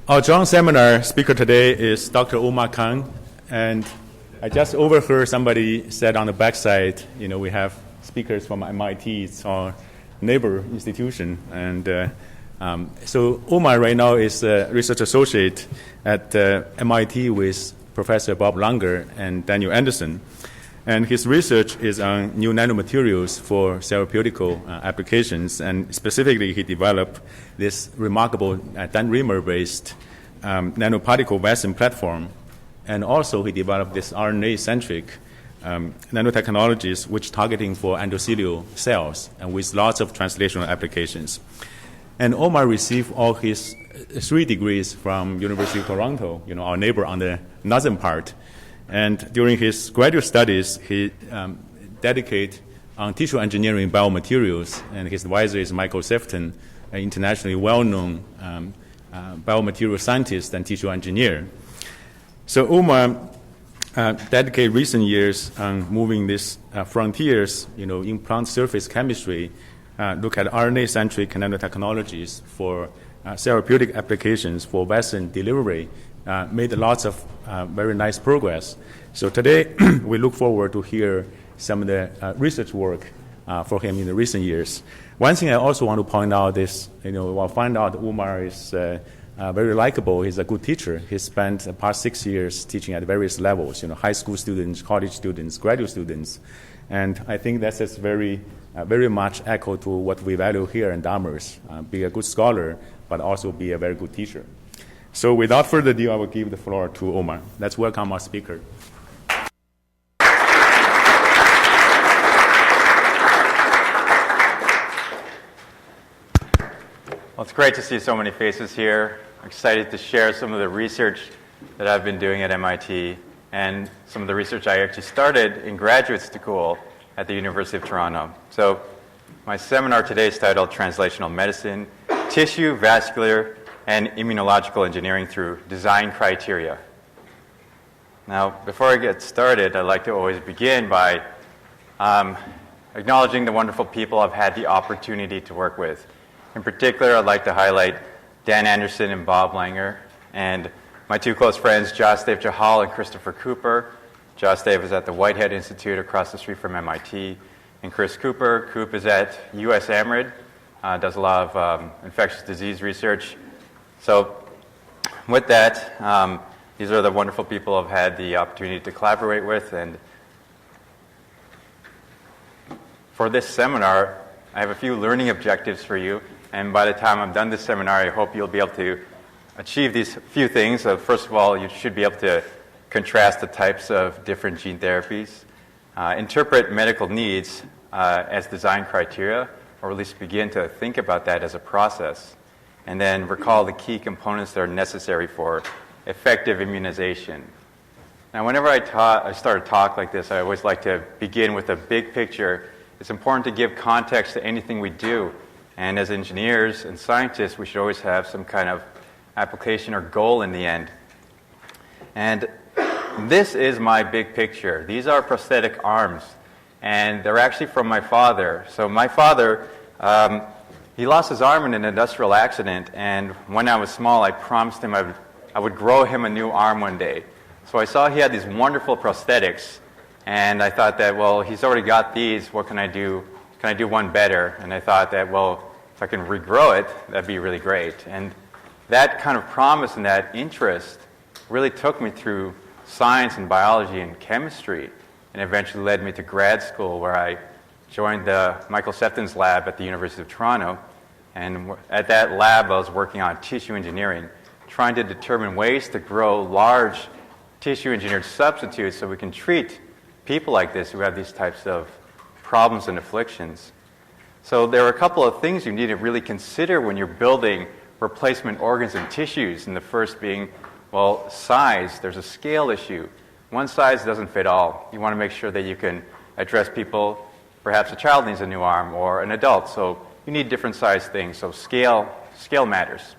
Our joint seminar speaker today is Dr. Omar Khan, and I just overheard somebody said on the backside, we have speakers from MIT, it's our neighbor institution, and so Omar right now is a research associate at MIT with Professor Bob Langer and Daniel Anderson, and his research is on new nanomaterials for therapeutical applications, and specifically he developed this remarkable dendrimer-based nanoparticle vaccine platform, and also he developed this RNA-centric nanotechnologies which targeting for endothelial cells and with lots of translational applications. And Omar received all his 3 degrees from University of Toronto, our neighbor on the northern part. And during his graduate studies, he dedicated on tissue engineering biomaterials, and his advisor is Michael Sefton, an internationally well-known biomaterial scientist and tissue engineer. So Omar dedicated recent years on moving these frontiers, in plant surface chemistry, look at RNA-centric nanotechnologies for therapeutic applications for vaccine delivery, made lots of very nice progress. So today, we look forward to hear some of the research work for him in the recent years. One thing I also want to point out is, we'll find out Omar is very likable. He's a good teacher. He spent the past 6 years teaching at various levels, high school students, college students, graduate students. And I think that's just very much echo to what we value here in Dartmouth, be a good scholar, but also be a very good teacher. So without further ado, I will give the floor to Omar. Let's welcome our speaker. Well, it's great to see so many faces here. I'm excited to share some of the research that I've been doing at MIT and some of the research I actually started in graduate school at the University of Toronto. So my seminar today is titled Translational Medicine, Tissue, Vascular, and Immunological Engineering Through Design Criteria. Now, before I get started, I'd like to always begin by acknowledging the wonderful people I've had the opportunity to work with. In particular, I'd like to highlight Dan Anderson and Bob Langer, and my 2 close friends, Jasdev Chahal and Christopher Cooper. Jasdev is at the Whitehead Institute across the street from MIT, and Chris Cooper. Coop is at US AMRID, does a lot of infectious disease research. So with that, these are the wonderful people I've had the opportunity to collaborate with. And for this seminar, I have a few learning objectives for you. And by the time I'm done this seminar, I hope you'll be able to achieve these few things. So first of all, you should be able to contrast the types of different gene therapies, interpret medical needs as design criteria, or at least begin to think about that as a process, and then recall the key components that are necessary for effective immunization. Now, whenever I start a talk like this, I always like to begin with a big picture. It's important to give context to anything we do, and as engineers and scientists, we should always have some kind of application or goal in the end. And this is my big picture. These are prosthetic arms, and they're actually from my father. So my father, he lost his arm in an industrial accident, and when I was small, I promised him I would grow him a new arm one day. So I saw he had these wonderful prosthetics, and I thought that, well, he's already got these, what can I do? Can I do one better? And I thought that, well, if I can regrow it, that'd be really great. And that kind of promise and that interest really took me through science and biology and chemistry, and eventually led me to grad school, where I joined the Michael Sefton's lab at the University of Toronto. And at that lab, I was working on tissue engineering, trying to determine ways to grow large tissue-engineered substitutes so we can treat people like this who have these types of problems and afflictions. So there are a couple of things you need to really consider when you're building replacement organs and tissues, and the first being, well, size. There's a scale issue. One size doesn't fit all. You want to make sure that you can address people. Perhaps a child needs a new arm, or an adult, so you need different size things. So scale matters.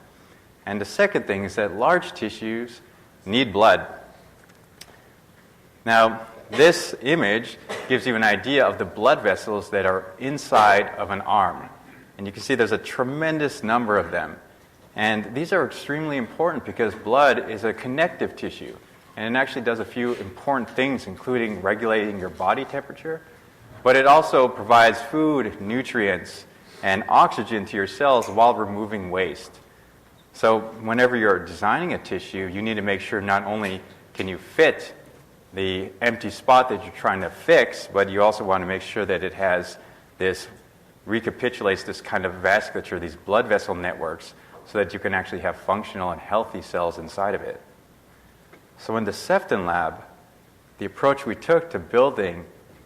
And the second thing is that large tissues need blood. Now, this image gives you an idea of the blood vessels that are inside of an arm. And you can see there's a tremendous number of them. And these are extremely important because blood is a connective tissue. And it actually does a few important things, including regulating your body temperature. But it also provides food, nutrients, and oxygen to your cells while removing waste. So whenever you're designing a tissue, you need to make sure not only can you fit the empty spot that you're trying to fix, but you also want to make sure that it has recapitulates this kind of vasculature, these blood vessel networks, so that you can actually have functional and healthy cells inside of it. So in the Sefton lab, the approach we took to building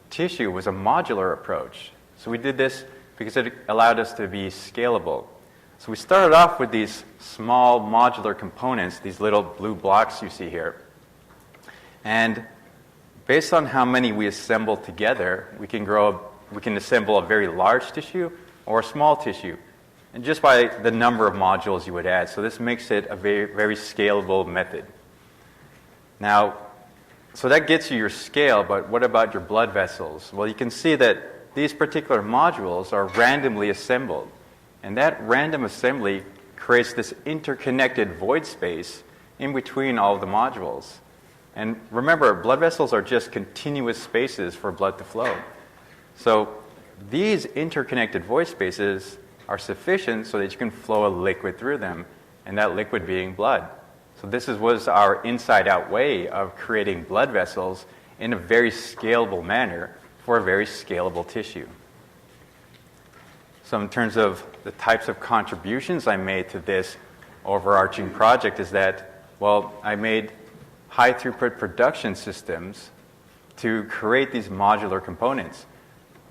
tissue was a modular approach. So we did this because it allowed us to be scalable. So we started off with these small modular components, these little blue blocks you see here. And based on how many we assemble together, we can assemble a very large tissue or a small tissue, and just by the number of modules you would add. So this makes it a very, very scalable method. Now, so that gets you your scale, but what about your blood vessels? Well, you can see that these particular modules are randomly assembled, and that random assembly creates this interconnected void space in between all of the modules. And remember, blood vessels are just continuous spaces for blood to flow. So these interconnected void spaces are sufficient so that you can flow a liquid through them, and that liquid being blood. So this was our inside-out way of creating blood vessels in a very scalable manner for a very scalable tissue. So in terms of the types of contributions I made to this overarching project is that, well, I made high-throughput production systems to create these modular components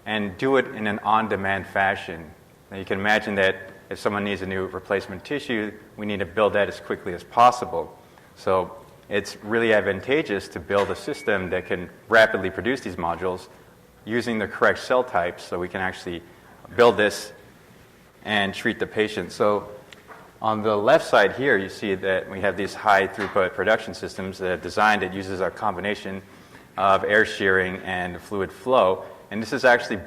and do it in an on-demand fashion. Now you can imagine that if someone needs a new replacement tissue, we need to build that as quickly as possible. So it's really advantageous to build a system that can rapidly produce these modules using the correct cell types so we can actually build this and treat the patient. So on the left side here, you see that we have these high-throughput production systems that are designed that uses a combination of air shearing and fluid flow. And this is actually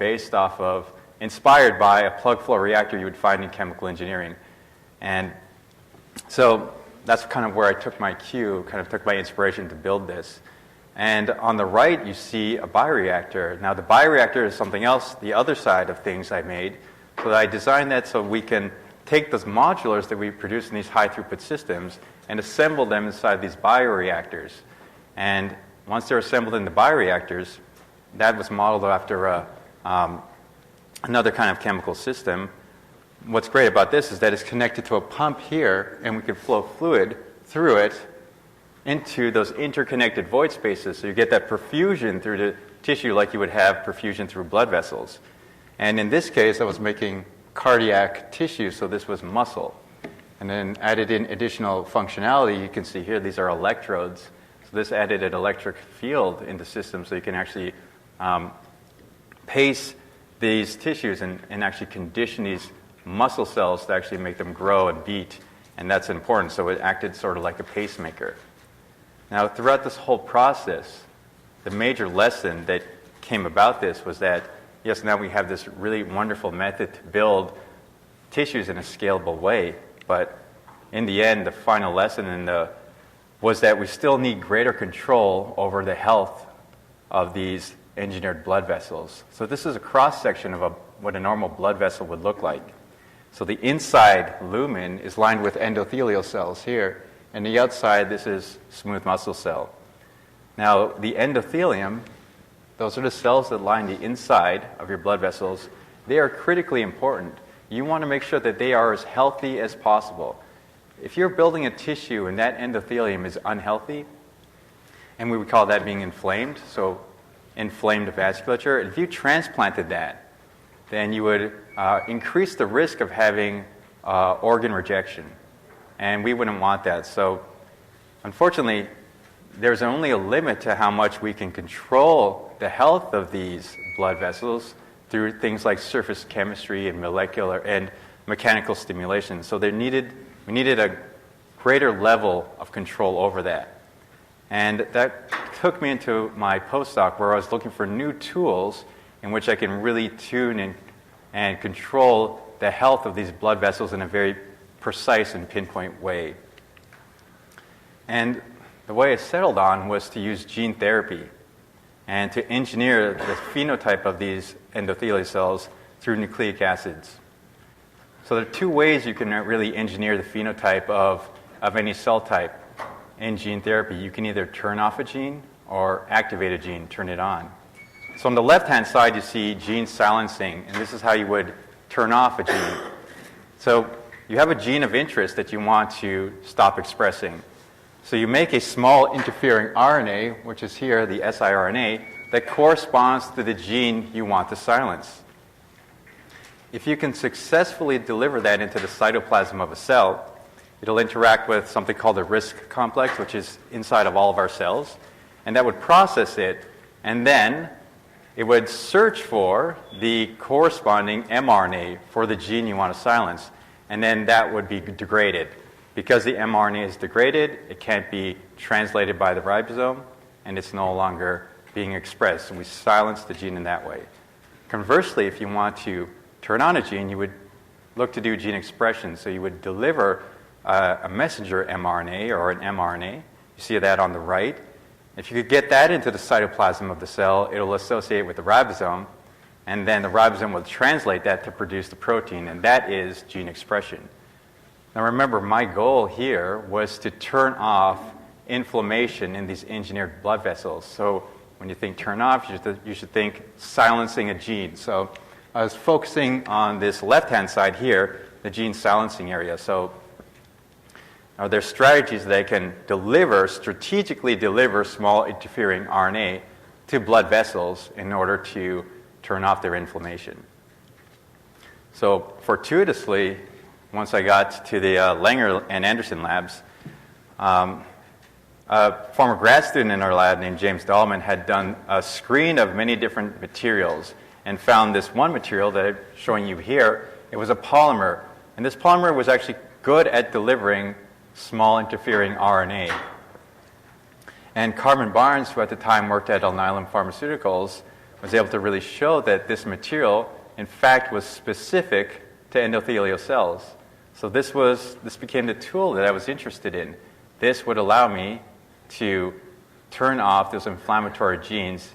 inspired by a plug flow reactor you would find in chemical engineering. And so that's kind of where I took my cue, kind of took my inspiration to build this. And on the right, you see a bioreactor. Now, the bioreactor is something else, the other side of things I made. So I designed that so we can take those modulars that we produce in these high-throughput systems and assemble them inside these bioreactors. And once they're assembled in the bioreactors, that was modeled after another kind of chemical system. What's great about this is that it's connected to a pump here, and we can flow fluid through it into those interconnected void spaces. So you get that perfusion through the tissue like you would have perfusion through blood vessels. And in this case, I was making cardiac tissue, so this was muscle. And then added in additional functionality. You can see here, these are electrodes. So this added an electric field in the system so you can actually pace these tissues and actually condition these muscle cells to actually make them grow and beat. And that's important. So it acted sort of like a pacemaker. Now, throughout this whole process, the major lesson that came about this was that, yes, now we have this really wonderful method to build tissues in a scalable way, but in the end, the final lesson was that we still need greater control over the health of these engineered blood vessels. So this is a cross-section of what a normal blood vessel would look like. So the inside lumen is lined with endothelial cells here, and the outside, this is smooth muscle cell. Now, the endothelium, those are the cells that line the inside of your blood vessels. They are critically important. You want to make sure that they are as healthy as possible. If you're building a tissue and that endothelium is unhealthy, and we would call that being inflamed, so inflamed vasculature, if you transplanted that, then you would increase the risk of having organ rejection. And we wouldn't want that. So unfortunately, there's only a limit to how much we can control the health of these blood vessels through things like surface chemistry and molecular and mechanical stimulation. So we needed a greater level of control over that. And that took me into my postdoc where I was looking for new tools in which I can really tune and control the health of these blood vessels in a very precise and pinpoint way. And the way I settled on was to use gene therapy and to engineer the phenotype of these endothelial cells through nucleic acids. So there are two ways you can really engineer the phenotype of any cell type in gene therapy. You can either turn off a gene or activate a gene, turn it on. So on the left-hand side, you see gene silencing, and this is how you would turn off a gene. So you have a gene of interest that you want to stop expressing. So you make a small interfering RNA, which is here, the siRNA, that corresponds to the gene you want to silence. If you can successfully deliver that into the cytoplasm of a cell, it'll interact with something called the RISC complex, which is inside of all of our cells, and that would process it, and then it would search for the corresponding mRNA for the gene you want to silence, and then that would be degraded. Because the mRNA is degraded, it can't be translated by the ribosome, and it's no longer being expressed. So we silence the gene in that way. Conversely, if you want to turn on a gene, you would look to do gene expression. So you would deliver a messenger mRNA or an mRNA. You see that on the right. If you could get that into the cytoplasm of the cell, it'll associate with the ribosome, and then the ribosome will translate that to produce the protein, and that is gene expression. Now remember, my goal here was to turn off inflammation in these engineered blood vessels. So when you think turn off, you should think silencing a gene. So I was focusing on this left-hand side here, the gene silencing area. So there's strategies that can strategically deliver small interfering RNA to blood vessels in order to turn off their inflammation. So fortuitously, once I got to the Langer and Anderson labs, a former grad student in our lab named James Dahlman had done a screen of many different materials and found this one material that I'm showing you here. It was a polymer, and this polymer was actually good at delivering small interfering RNA. And Carmen Barnes, who at the time worked at Alnylam Pharmaceuticals, was able to really show that this material, in fact, was specific to endothelial cells. So this became the tool that I was interested in. This would allow me to turn off those inflammatory genes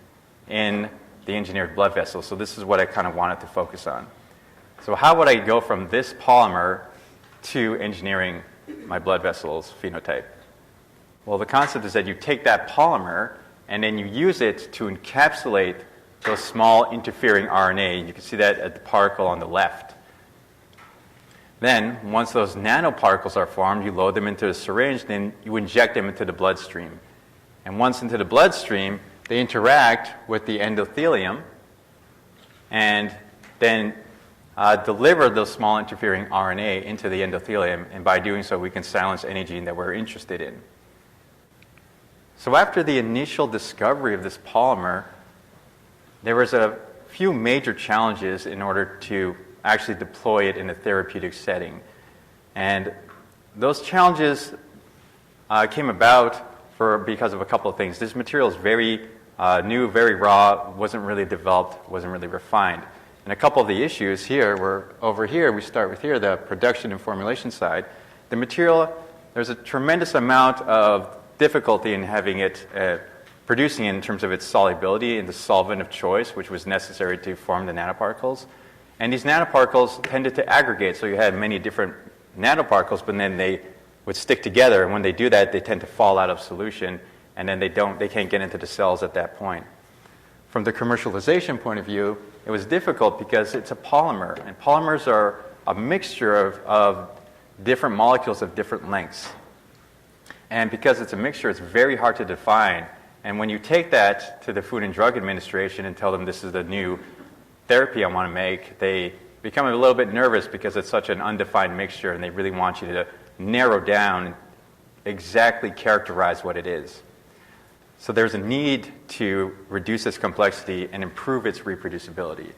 in the engineered blood vessels. So this is what I kind of wanted to focus on. So how would I go from this polymer to engineering my blood vessels phenotype? Well, the concept is that you take that polymer and then you use it to encapsulate those small interfering RNA. You can see that at the particle on the left. Then, once those nanoparticles are formed, you load them into a syringe, then you inject them into the bloodstream. And once into the bloodstream, they interact with the endothelium and then deliver those small interfering RNA into the endothelium, and by doing so, we can silence any gene that we're interested in. So after the initial discovery of this polymer, there was a few major challenges in order to actually deploy it in a therapeutic setting. And those challenges came about because of a couple of things. This material is very new, very raw, wasn't really developed, wasn't really refined. And a couple of the issues here were over here. We start with here, the production and formulation side. The material, there's a tremendous amount of difficulty in having it, producing it in terms of its solubility in the solvent of choice, which was necessary to form the nanoparticles. And these nanoparticles tended to aggregate, so you had many different nanoparticles, but then they would stick together, and when they do that, they tend to fall out of solution, and then they can't get into the cells at that point. From the commercialization point of view, it was difficult because it's a polymer, and polymers are a mixture of different molecules of different lengths. And because it's a mixture, it's very hard to define. And when you take that to the Food and Drug Administration and tell them this is the new therapy I want to make, they become a little bit nervous because it's such an undefined mixture, and they really want you to narrow down, exactly characterize what it is. So there's a need to reduce its complexity and improve its reproducibility.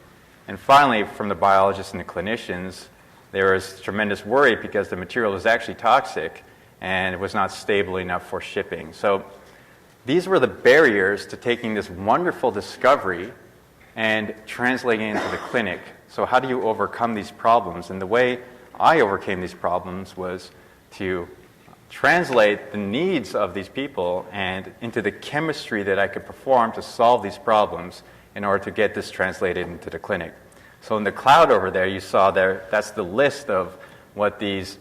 And finally, from the biologists and the clinicians, there was tremendous worry because the material was actually toxic and it was not stable enough for shipping. So these were the barriers to taking this wonderful discovery and translating it into the clinic. So how do you overcome these problems? And the way I overcame these problems was to translate the needs of these people and into the chemistry that I could perform to solve these problems in order to get this translated into the clinic. So in the cloud over there, you saw there, that's the list of what these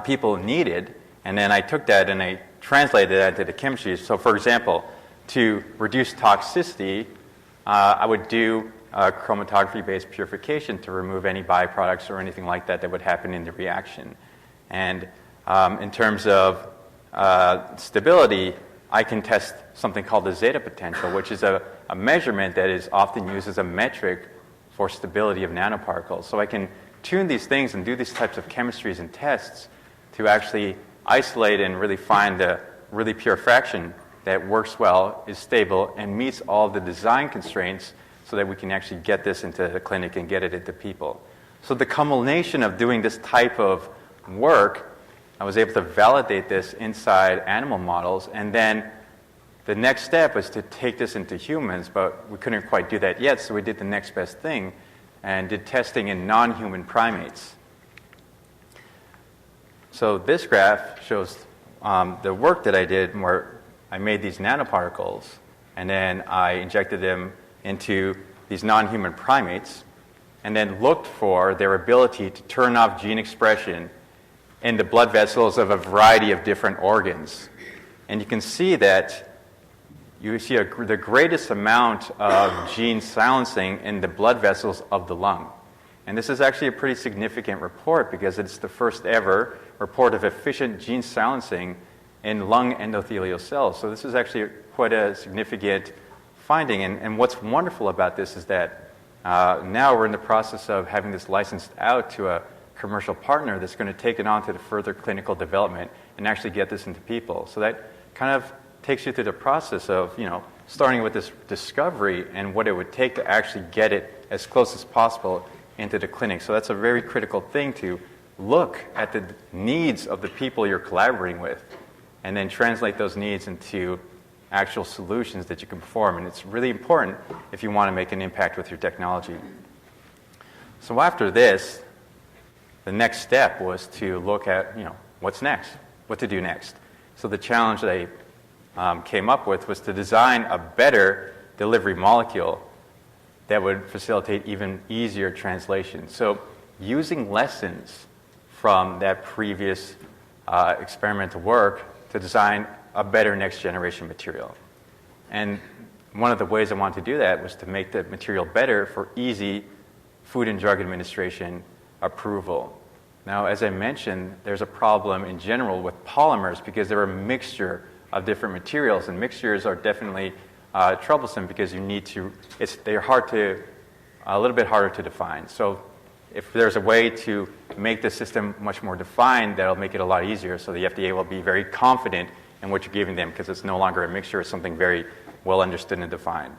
people needed, and then I took that and I translated that into the chemistry. So for example, to reduce toxicity, I would do chromatography-based purification to remove any byproducts or anything like that that would happen in the reaction. And in terms of stability, I can test something called the zeta potential, which is a measurement that is often used as a metric for stability of nanoparticles. So I can tune these things and do these types of chemistries and tests to actually isolate and really find the really pure fraction that works well, is stable, and meets all the design constraints so that we can actually get this into the clinic and get it into people. So the culmination of doing this type of work, I was able to validate this inside animal models, and then the next step was to take this into humans, but we couldn't quite do that yet, so we did the next best thing and did testing in non-human primates. So this graph shows the work that I did where I made these nanoparticles, and then I injected them into these non-human primates, and then looked for their ability to turn off gene expression in the blood vessels of a variety of different organs. And you can see that you see the greatest amount of gene silencing in the blood vessels of the lung. And this is actually a pretty significant report because it's the first ever report of efficient gene silencing in lung endothelial cells. So this is actually quite a significant finding. And what's wonderful about this is that now we're in the process of having this licensed out to a commercial partner that's going to take it on to the further clinical development and actually get this into people. So that kind of takes you through the process of, starting with this discovery and what it would take to actually get it as close as possible into the clinic. So that's a very critical thing, to look at the needs of the people you're collaborating with and then translate those needs into actual solutions that you can perform. And it's really important if you want to make an impact with your technology. So after this, the next step was to look at, what's next, what to do next. So the challenge that I came up with was to design a better delivery molecule that would facilitate even easier translation. So using lessons from that previous experimental work to design a better next generation material. And one of the ways I wanted to do that was to make the material better for easy Food and Drug Administration approval. Now, as I mentioned, there's a problem in general with polymers because they're a mixture of different materials, and mixtures are definitely troublesome because they're a little bit harder to define. So if there's a way to make the system much more defined, that'll make it a lot easier, so the FDA will be very confident in what you're giving them because it's no longer a mixture, it's something very well understood and defined.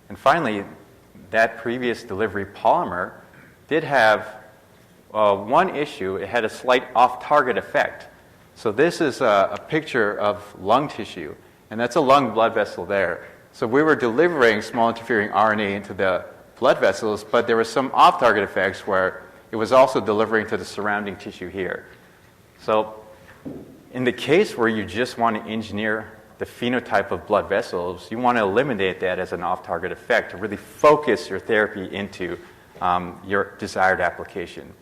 And finally, that previous delivery polymer did have one issue. It had a slight off-target effect. So this is a picture of lung tissue, and that's a lung blood vessel there. So we were delivering small interfering RNA into the blood vessels, but there were some off-target effects where it was also delivering to the surrounding tissue here. So in the case where you just want to engineer the phenotype of blood vessels, you want to eliminate that as an off-target effect to really focus your therapy into your desired application.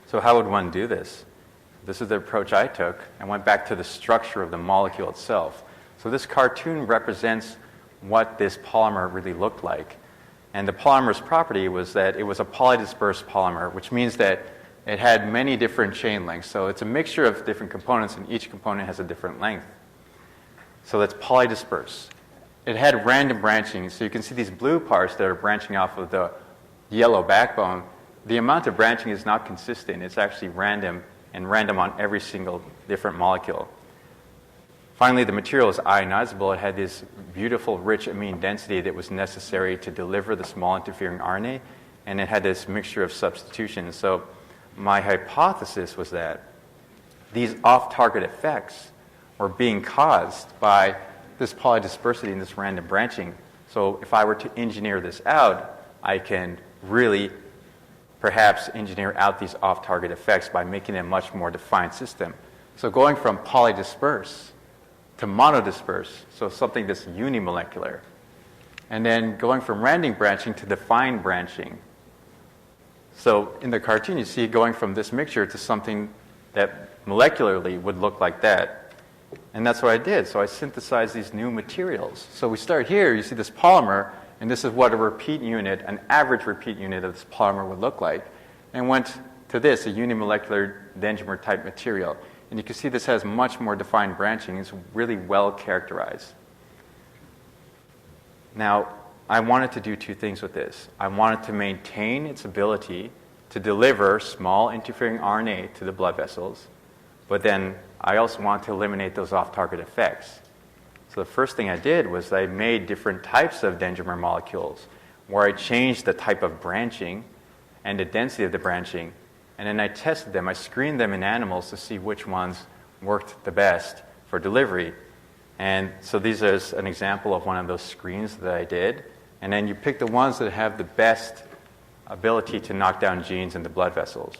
So how would one do this? This is the approach I took. I went back to the structure of the molecule itself. So this cartoon represents what this polymer really looked like. And the polymer's property was that it was a polydispersed polymer, which means that it had many different chain lengths. So it's a mixture of different components, and each component has a different length. So that's polydispersed. It had random branching. So you can see these blue parts that are branching off of the yellow backbone. The amount of branching is not consistent. It's actually random, and random on every single different molecule. Finally, the material is ionizable. It had this beautiful, rich amine density that was necessary to deliver the small interfering RNA, and it had this mixture of substitutions. So my hypothesis was that these off-target effects were being caused by this polydispersity and this random branching. So if I were to engineer this out, I can really perhaps engineer out these off-target effects by making it a much more defined system. So going from polydisperse to monodisperse, so something that's unimolecular. And then going from random branching to defined branching. So in the cartoon, you see going from this mixture to something that molecularly would look like that. And that's what I did. So I synthesized these new materials. So we start here, you see this polymer, and this is what a repeat unit, an average repeat unit of this polymer would look like. And went to this, a unimolecular dendrimer type material. And you can see this has much more defined branching. It's really well characterized. Now, I wanted to do two things with this. I wanted to maintain its ability to deliver small interfering RNA to the blood vessels, but then I also want to eliminate those off-target effects. So the first thing I did was I made different types of dendrimer molecules where I changed the type of branching and the density of the branching, and then I tested them. I screened them in animals to see which ones worked the best for delivery. And so these are an example of one of those screens that I did. And then you pick the ones that have the best ability to knock down genes in the blood vessels.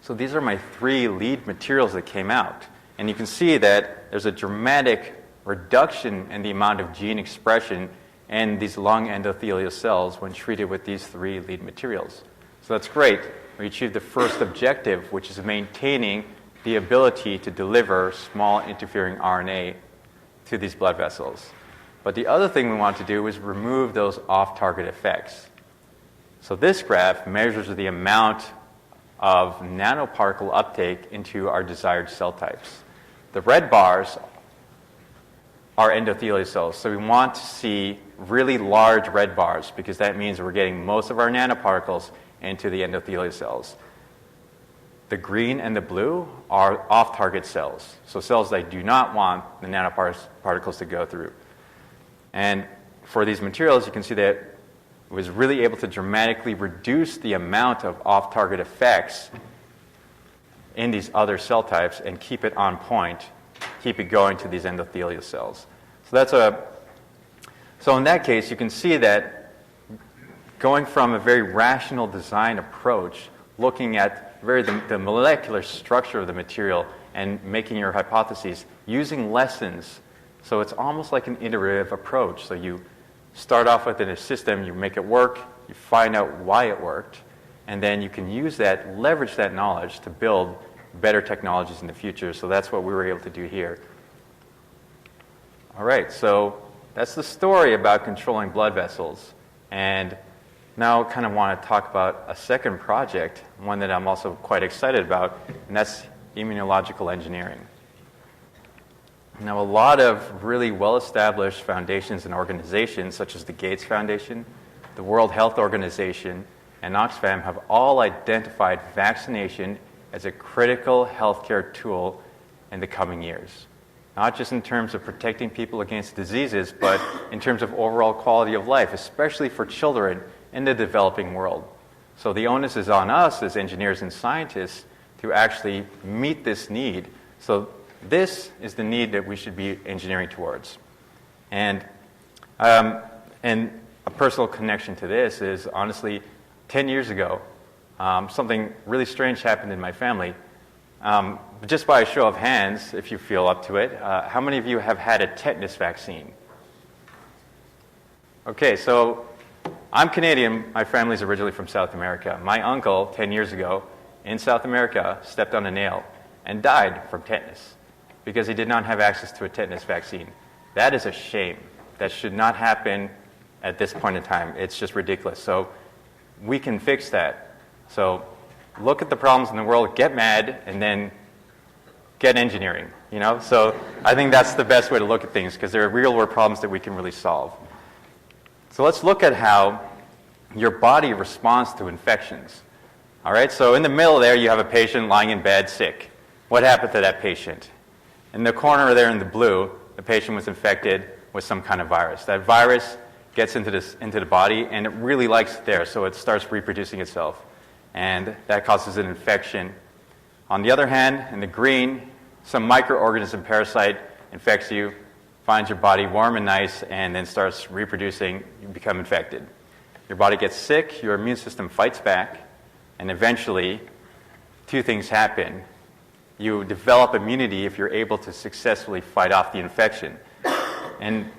So these are my 3 lead materials that came out. And you can see that there's a dramatic reduction in the amount of gene expression in these lung endothelial cells when treated with these 3 lead materials. So that's great. We achieved the first objective, which is maintaining the ability to deliver small interfering RNA to these blood vessels. But the other thing we want to do is remove those off-target effects. So this graph measures the amount of nanoparticle uptake into our desired cell types. The red bars are endothelial cells, so we want to see really large red bars because that means we're getting most of our nanoparticles into the endothelial cells. The green and the blue are off-target cells, so cells that do not want the nanoparticles to go through. And for these materials, you can see that it was really able to dramatically reduce the amount of off-target effects in these other cell types and keep it on point, keep it going to these endothelial cells. So in that case, you can see that going from a very rational design approach, looking at the molecular structure of the material and making your hypotheses using lessons. So it's almost like an iterative approach. So you start off with a system, you make it work, you find out why it worked, and then you can use that, leverage that knowledge to build better technologies in the future. So that's what we were able to do here. All right, so that's the story about controlling blood vessels. And now I kind of want to talk about a second project, one that I'm also quite excited about, and that's immunological engineering. Now, a lot of really well-established foundations and organizations, such as the Gates Foundation, the World Health Organization, and Oxfam, have all identified vaccination as a critical healthcare tool in the coming years. Not just in terms of protecting people against diseases, but in terms of overall quality of life, especially for children in the developing world. So the onus is on us as engineers and scientists to actually meet this need. So this is the need that we should be engineering towards. And a personal connection to this is, honestly, 10 years ago, something really strange happened in my family. Just by a show of hands, if you feel up to it, how many of you have had a tetanus vaccine? Okay, so I'm Canadian. My family's originally from South America. My uncle, 10 years ago, in South America, stepped on a nail and died from tetanus because he did not have access to a tetanus vaccine. That is a shame. That should not happen at this point in time. It's just ridiculous. So we can fix that. So look at the problems in the world, get mad, and then get engineering. So I think that's the best way to look at things because there are real-world problems that we can really solve. So let's look at how your body responds to infections. All right, so in the middle there, you have a patient lying in bed sick. What happened to that patient? In the corner there in the blue, the patient was infected with some kind of virus. That virus gets into the body, and it really likes it there, so it starts reproducing itself. And that causes an infection. On the other hand, in the green, some microorganism parasite infects you, finds your body warm and nice, and then starts reproducing. You become infected. Your body gets sick, your immune system fights back, And eventually, two things happen. You develop immunity if you're able to successfully fight off the infection. And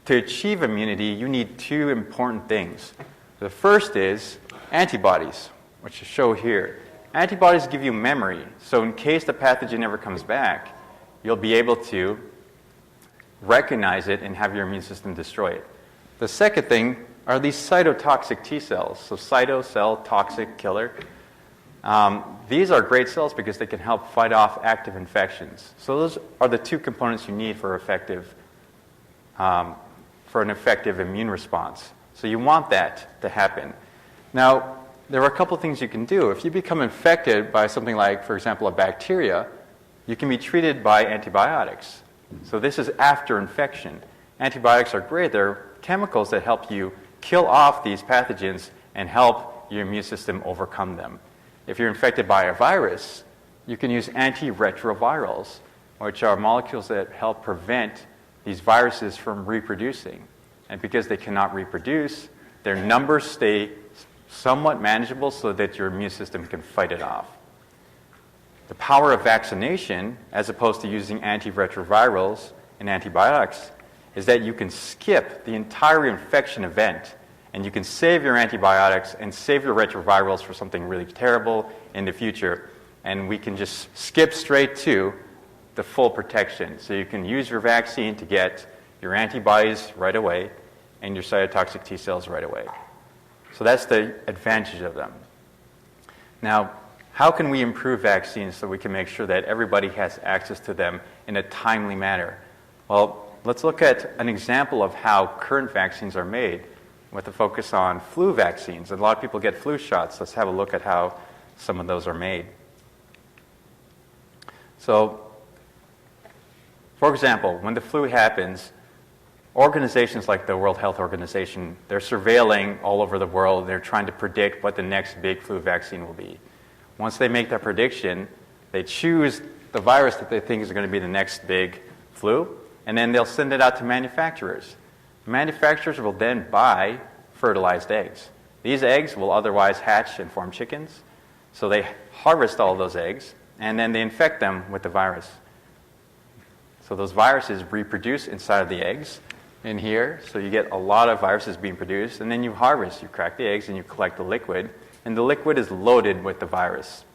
to achieve immunity, you need two important things. The first is antibodies, which I show here. Antibodies give you memory, so in case the pathogen ever comes back, you'll be able to recognize it and have your immune system destroy it. The second thing are these cytotoxic T cells. So cyto, cell, toxic, killer. These are great cells because they can help fight off active infections. So those are the two components you need for an effective immune response. So you want that to happen. Now, there are a couple things you can do. If you become infected by something like, for example, a bacteria, you can be treated by antibiotics. So this is after infection. Antibiotics are great. They're chemicals that help you kill off these pathogens and help your immune system overcome them. If you're infected by a virus, you can use antiretrovirals, which are molecules that help prevent these viruses from reproducing. And because they cannot reproduce, their numbers stay somewhat manageable so that your immune system can fight it off. The power of vaccination, as opposed to using antiretrovirals and antibiotics, is that you can skip the entire infection event and you can save your antibiotics and save your retrovirals for something really terrible in the future. And we can just skip straight to the full protection. So you can use your vaccine to get your antibodies right away and your cytotoxic T cells right away. So that's the advantage of them. Now, how can we improve vaccines so we can make sure that everybody has access to them in a timely manner? Well, let's look at an example of how current vaccines are made with a focus on flu vaccines. A lot of people get flu shots. Let's have a look at how some of those are made. So, for example, when the flu happens, organizations like the World Health Organization, they're surveilling all over the world. They're trying to predict what the next big flu vaccine will be. Once they make that prediction, they choose the virus that they think is going to be the next big flu, and then they'll send it out to manufacturers. Manufacturers will then buy fertilized eggs. These eggs will otherwise hatch and form chickens, so they harvest all those eggs, and then they infect them with the virus. So those viruses reproduce inside of the eggs in here, so you get a lot of viruses being produced, and then you harvest. You crack the eggs and you collect the liquid, and the liquid is loaded with the virus.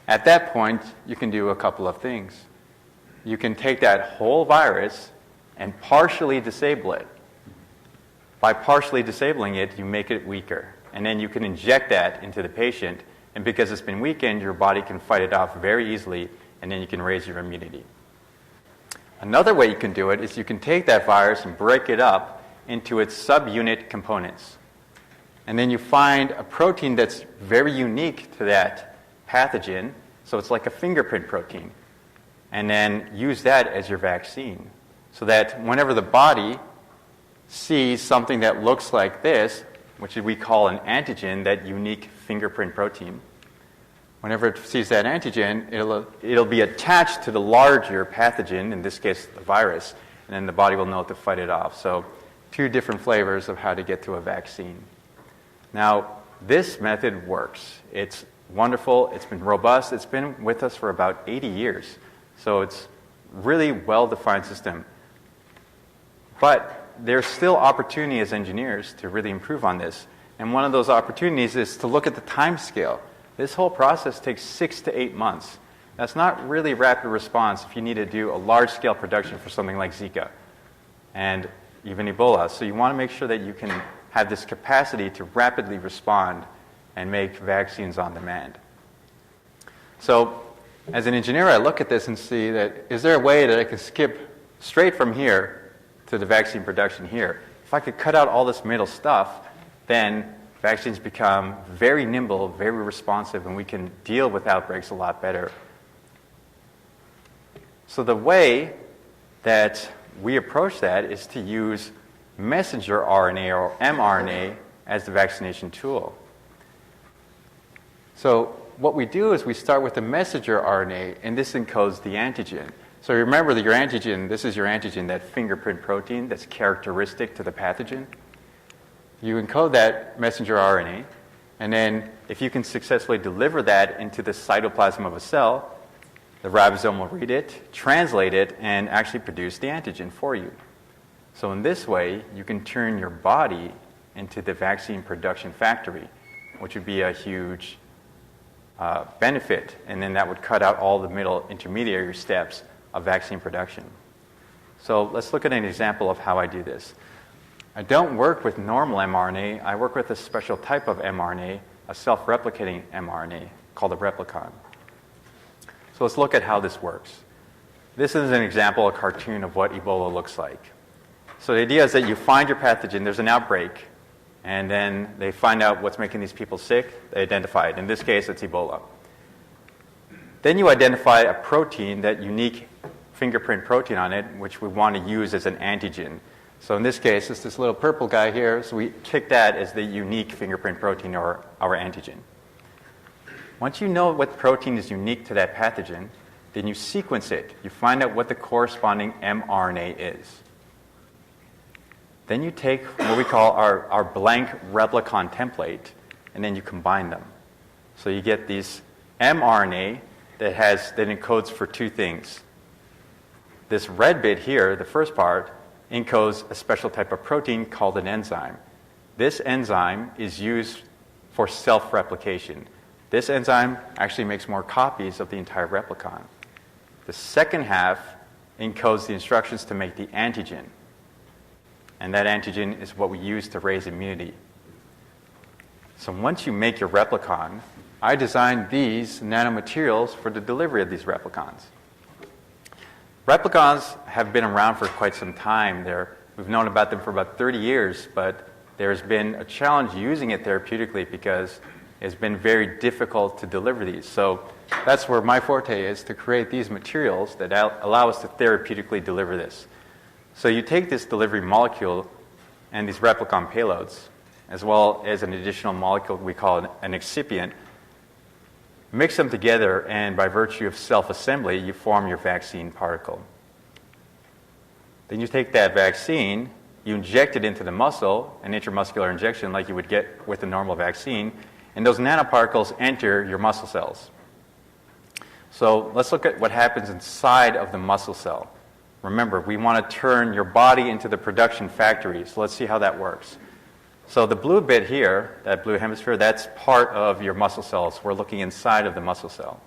At that point, you can do a couple of things. You can take that whole virus and partially disable it. By partially disabling it, you make it weaker, and then you can inject that into the patient, and because it's been weakened, your body can fight it off very easily, and then you can raise your immunity. Another way you can do it is you can take that virus and break it up into its subunit components. And then you find a protein that's very unique to that pathogen, so it's like a fingerprint protein. And then use that as your vaccine, so that whenever the body sees something that looks like this, which we call an antigen, that unique fingerprint protein, whenever it sees that antigen, it'll be attached to the larger pathogen, in this case the virus, and then the body will know to fight it off. So two different flavors of how to get to a vaccine. Now, this method works. It's wonderful. It's been robust. It's been with us for about 80 years. So it's really well-defined system. But there's still opportunity as engineers to really improve on this. And one of those opportunities is to look at the time scale. This whole process takes 6 to 8 months. That's not really rapid response if you need to do a large-scale production for something like Zika and even Ebola. So you want to make sure that you can have this capacity to rapidly respond and make vaccines on demand. So as an engineer, I look at this and see that, is there a way that I can skip straight from here to the vaccine production here? If I could cut out all this middle stuff, then vaccines become very nimble, very responsive, and we can deal with outbreaks a lot better. So the way that we approach that is to use messenger RNA or mRNA as the vaccination tool. So what we do is we start with the messenger RNA, and this encodes the antigen. So remember that your antigen, this is your antigen, that fingerprint protein that's characteristic to the pathogen. You encode that messenger RNA, and then if you can successfully deliver that into the cytoplasm of a cell, the ribosome will read it, translate it, and actually produce the antigen for you. So in this way, you can turn your body into the vaccine production factory, which would be a huge benefit, and then that would cut out all the middle intermediary steps of vaccine production. So let's look at an example of how I do this. I don't work with normal mRNA. I work with a special type of mRNA, a self-replicating mRNA called a replicon. So let's look at how this works. This is an example, a cartoon of what Ebola looks like. So the idea is that you find your pathogen, there's an outbreak, and then they find out what's making these people sick, they identify it. In this case, it's Ebola. Then you identify a protein, that unique fingerprint protein on it, which we want to use as an antigen. So in this case, it's this little purple guy here, so we pick that as the unique fingerprint protein, or our antigen. Once you know what protein is unique to that pathogen, then you sequence it. You find out what the corresponding mRNA is. Then you take what we call our blank replicon template, and then you combine them. So you get these mRNA that encodes for two things. This red bit here, the first part, encodes a special type of protein called an enzyme. This enzyme is used for self-replication. This enzyme actually makes more copies of the entire replicon. The second half encodes the instructions to make the antigen. And that antigen is what we use to raise immunity. So once you make your replicon, I designed these nanomaterials for the delivery of these replicons. Replicons have been around for quite some time. We've known about them for about 30 years, but there's been a challenge using it therapeutically because it's been very difficult to deliver these. So that's where my forte is, to create these materials that allow us to therapeutically deliver this. So you take this delivery molecule and these replicon payloads, as well as an additional molecule we call an excipient, mix them together, and by virtue of self-assembly, you form your vaccine particle. Then you take that vaccine, you inject it into the muscle, an intramuscular injection like you would get with a normal vaccine, and those nanoparticles enter your muscle cells. So let's look at what happens inside of the muscle cell. Remember, we want to turn your body into the production factory, so let's see how that works. So the blue bit here, that blue hemisphere, that's part of your muscle cells. We're looking inside of the muscle cell.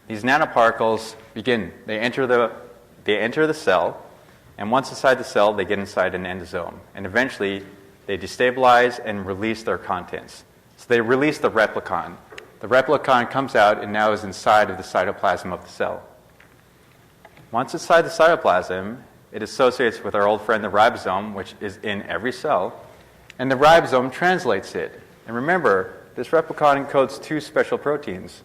These nanoparticles they enter the cell, and once inside the cell, they get inside an endosome. And eventually, they destabilize and release their contents. So they release the replicon. The replicon comes out and now is inside of the cytoplasm of the cell. Once inside the cytoplasm, it associates with our old friend the ribosome, which is in every cell, and the ribosome translates it. And remember, this replicon encodes two special proteins,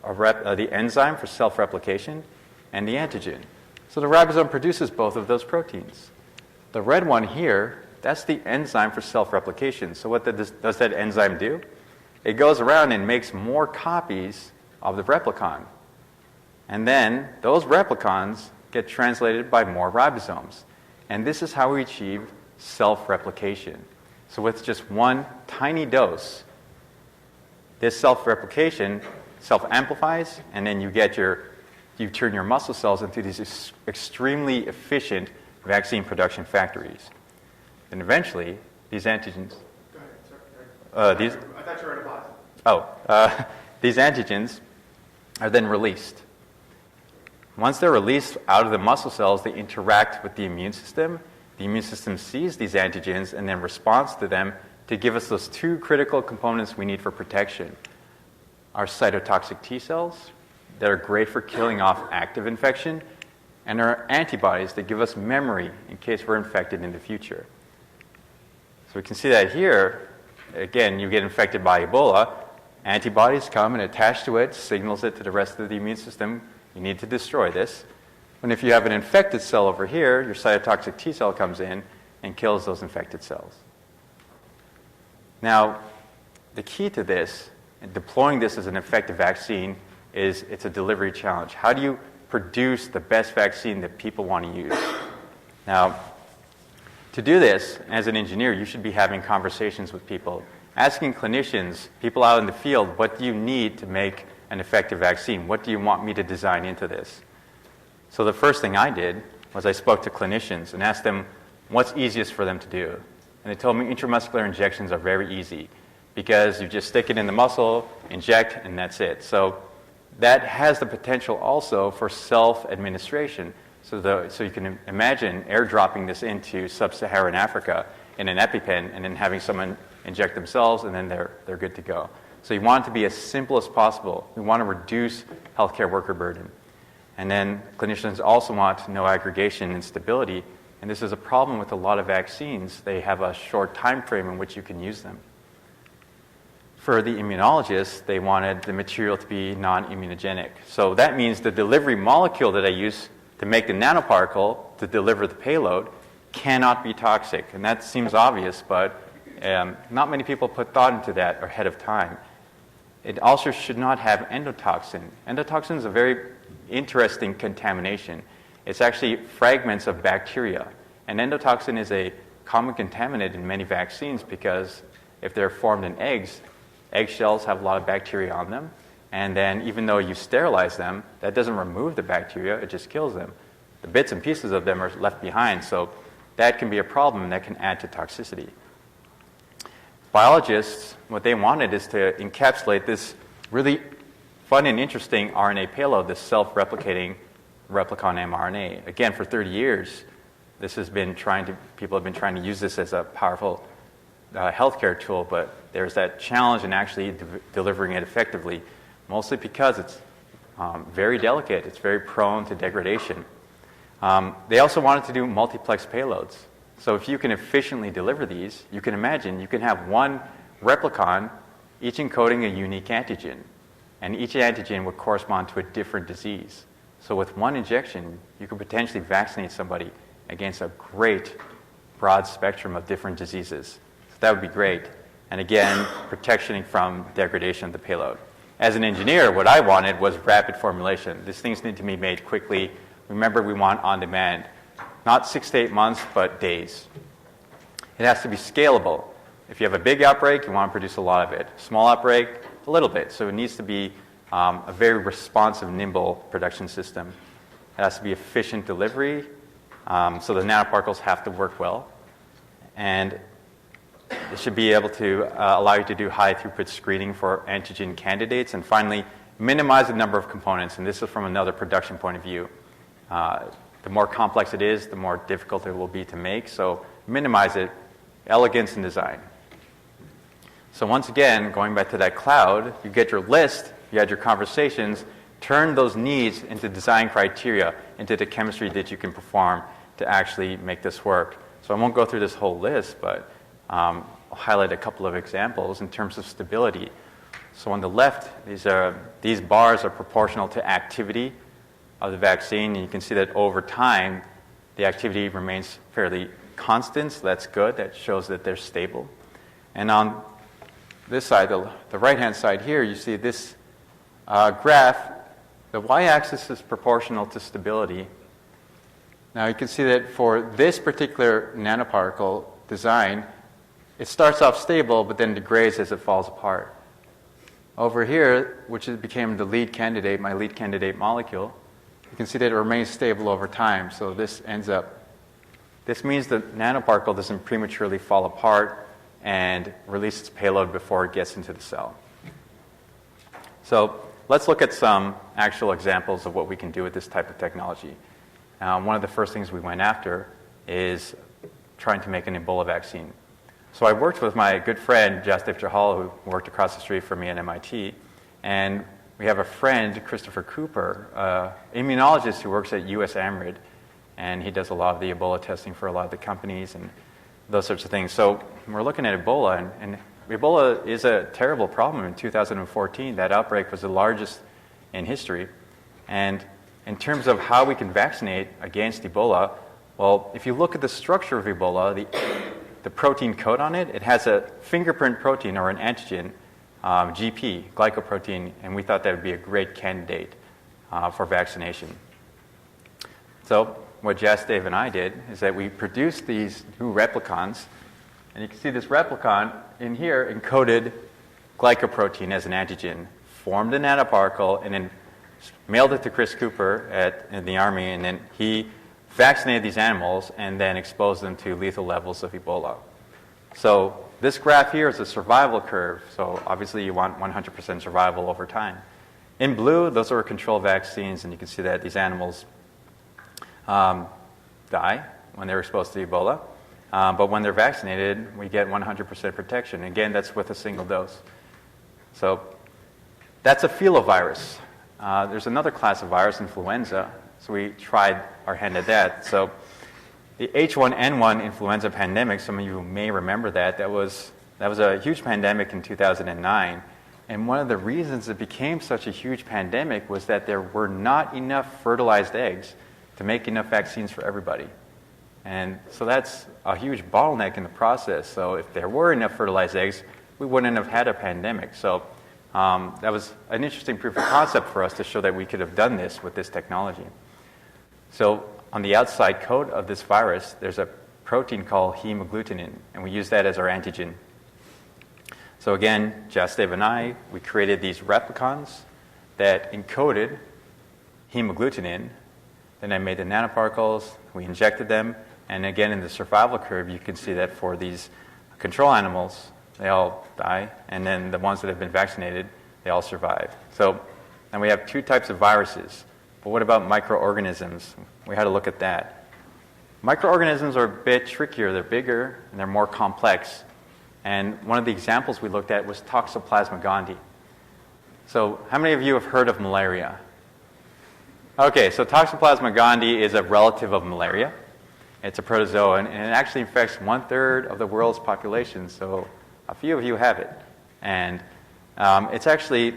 the enzyme for self-replication and the antigen. So the ribosome produces both of those proteins. The red one here, that's the enzyme for self-replication. So what does that enzyme do? It goes around and makes more copies of the replicon. And then those replicons get translated by more ribosomes. And this is how we achieve self-replication. So with just one tiny dose, this self-replication self-amplifies, and then you turn your muscle cells into these extremely efficient vaccine production factories. And eventually, these antigens... Go ahead. I thought you were in a pause. These antigens are then released. Once they're released out of the muscle cells, they interact with the immune system. The immune system sees these antigens and then responds to them to give us those two critical components we need for protection. Our cytotoxic T cells that are great for killing off active infection, and our antibodies that give us memory in case we're infected in the future. So we can see that here. Again, you get infected by Ebola, antibodies come and attach to it, signals it to the rest of the immune system. You need to destroy this. And if you have an infected cell over here, your cytotoxic T cell comes in and kills those infected cells. Now, the key to this, and deploying this as an effective vaccine, is it's a delivery challenge. How do you produce the best vaccine that people want to use? Now, to do this, as an engineer, you should be having conversations with people asking clinicians, people out in the field, what do you need to make an effective vaccine? What do you want me to design into this? So the first thing I did was I spoke to clinicians and asked them what's easiest for them to do. And they told me intramuscular injections are very easy because you just stick it in the muscle, inject, and that's it. So that has the potential also for self-administration. So you can imagine airdropping this into sub-Saharan Africa in an EpiPen and then having someone inject themselves and then they're good to go. So you want it to be as simple as possible. We want to reduce healthcare worker burden. And then clinicians also want no aggregation and stability. And this is a problem with a lot of vaccines. They have a short time frame in which you can use them. For the immunologists, they wanted the material to be non-immunogenic. So that means the delivery molecule that I use to make the nanoparticle to deliver the payload cannot be toxic. And that seems obvious, but not many people put thought into that ahead of time. It also should not have endotoxin. Endotoxin is a very interesting contamination. It's actually fragments of bacteria. And endotoxin is a common contaminant in many vaccines because if they're formed in eggs, eggshells have a lot of bacteria on them. And then even though you sterilize them, that doesn't remove the bacteria, it just kills them. The bits and pieces of them are left behind. So that can be a problem and that can add to toxicity. Biologists, what they wanted is to encapsulate this really fun and interesting RNA payload, this self-replicating replicon mRNA. Again, for 30 years, people have been trying to use this as a powerful healthcare tool, but there's that challenge in actually delivering it effectively, mostly because it's very delicate. It's very prone to degradation. They also wanted to do multiplex payloads. So if you can efficiently deliver these, you can imagine you can have one replicon, each encoding a unique antigen. And each antigen would correspond to a different disease. So with one injection, you could potentially vaccinate somebody against a great broad spectrum of different diseases. So that would be great. And again, protection from degradation of the payload. As an engineer, what I wanted was rapid formulation. These things need to be made quickly. Remember, we want on-demand. Not 6 to 8 months, but days. It has to be scalable. If you have a big outbreak, you want to produce a lot of it. Small outbreak, a little bit. So it needs to be a very responsive, nimble production system. It has to be efficient delivery, so the nanoparticles have to work well. And it should be able to allow you to do high-throughput screening for antigen candidates. And finally, minimize the number of components. And this is from another production point of view. The more complex it is, the more difficult it will be to make. So minimize it, elegance in design. So once again, going back to that cloud, you get your list, you had your conversations, turn those needs into design criteria, into the chemistry that you can perform to actually make this work. So I won't go through this whole list, but I'll highlight a couple of examples in terms of stability. So on the left, these bars are proportional to activity of the vaccine. And you can see that over time, the activity remains fairly constant. So that's good. That shows that they're stable. And on this side, the right-hand side here, you see this graph. The y-axis is proportional to stability. Now you can see that for this particular nanoparticle design, it starts off stable, but then degrades as it falls apart. Over here, which became the lead candidate, my lead candidate molecule, you can see that it remains stable over time. So this means the nanoparticle doesn't prematurely fall apart and release its payload before it gets into the cell. So let's look at some actual examples of what we can do with this type of technology. One of the first things we went after is trying to make an Ebola vaccine. So I worked with my good friend, Jasdev Chahal, who worked across the street from me at MIT, and we have a friend, Christopher Cooper, immunologist who works at US AMRID, and he does a lot of the Ebola testing for a lot of the companies and those sorts of things. So we're looking at Ebola, and Ebola is a terrible problem. In 2014, that outbreak was the largest in history. And in terms of how we can vaccinate against Ebola, well, if you look at the structure of Ebola, the protein code on it, it has a fingerprint protein or an antigen, GP, glycoprotein, and we thought that would be a great candidate for vaccination. So what Jasdev and I did is that we produced these new replicons And you can see this replicon in here encoded glycoprotein as an antigen, formed a nanoparticle, and then mailed it to Chris Cooper in the Army, and then he vaccinated these animals and then exposed them to lethal levels of Ebola. So this graph here is a survival curve. So obviously you want 100% survival over time. In blue, those are control vaccines, and you can see that these animals die when they're exposed to Ebola. But when they're vaccinated, we get 100% protection. Again, that's with a single dose. So that's a filovirus. There's another class of virus, influenza. So we tried our hand at that. So the H1N1 influenza pandemic, some of you may remember that. That was a huge pandemic in 2009. And one of the reasons it became such a huge pandemic was that there were not enough fertilized eggs to make enough vaccines for everybody. And so that's a huge bottleneck in the process. So if there were enough fertilized eggs, we wouldn't have had a pandemic. So that was an interesting proof of concept for us to show that we could have done this with this technology. So on the outside coat of this virus, there's a protein called hemagglutinin, and we use that as our antigen. So again, Jastev and I, we created these replicons that encoded hemagglutinin. Then I made the nanoparticles, we injected them, and again in the survival curve, you can see that for these control animals, they all die, and then the ones that have been vaccinated, they all survive. So then we have two types of viruses. But what about microorganisms? We had to look at that. Microorganisms are a bit trickier. They're bigger, and they're more complex. And one of the examples we looked at was Toxoplasma gondii. So how many of you have heard of malaria? Okay, so Toxoplasma gondii is a relative of malaria. It's a protozoan, and it actually infects 1/3 of the world's population. So a few of you have it. And it's actually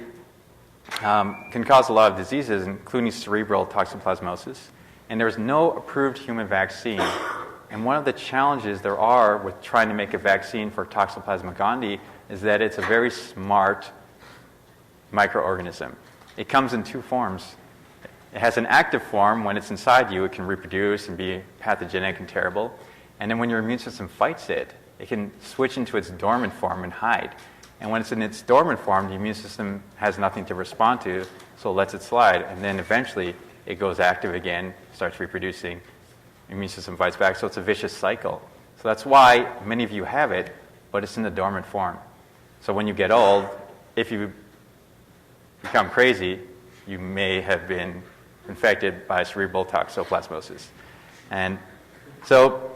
can cause a lot of diseases, including cerebral toxoplasmosis. And there's no approved human vaccine. And one of the challenges there are with trying to make a vaccine for Toxoplasma gondii is that it's a very smart microorganism. It comes in two forms. It has an active form. When it's inside you, it can reproduce and be pathogenic and terrible. And then when your immune system fights it, it can switch into its dormant form and hide. And when it's in its dormant form, the immune system has nothing to respond to, so it lets it slide. And then eventually, it goes active again, starts reproducing, immune system fights back. So it's a vicious cycle. So that's why many of you have it, but it's in the dormant form. So when you get old, if you become crazy, you may have been infected by cerebral toxoplasmosis. And so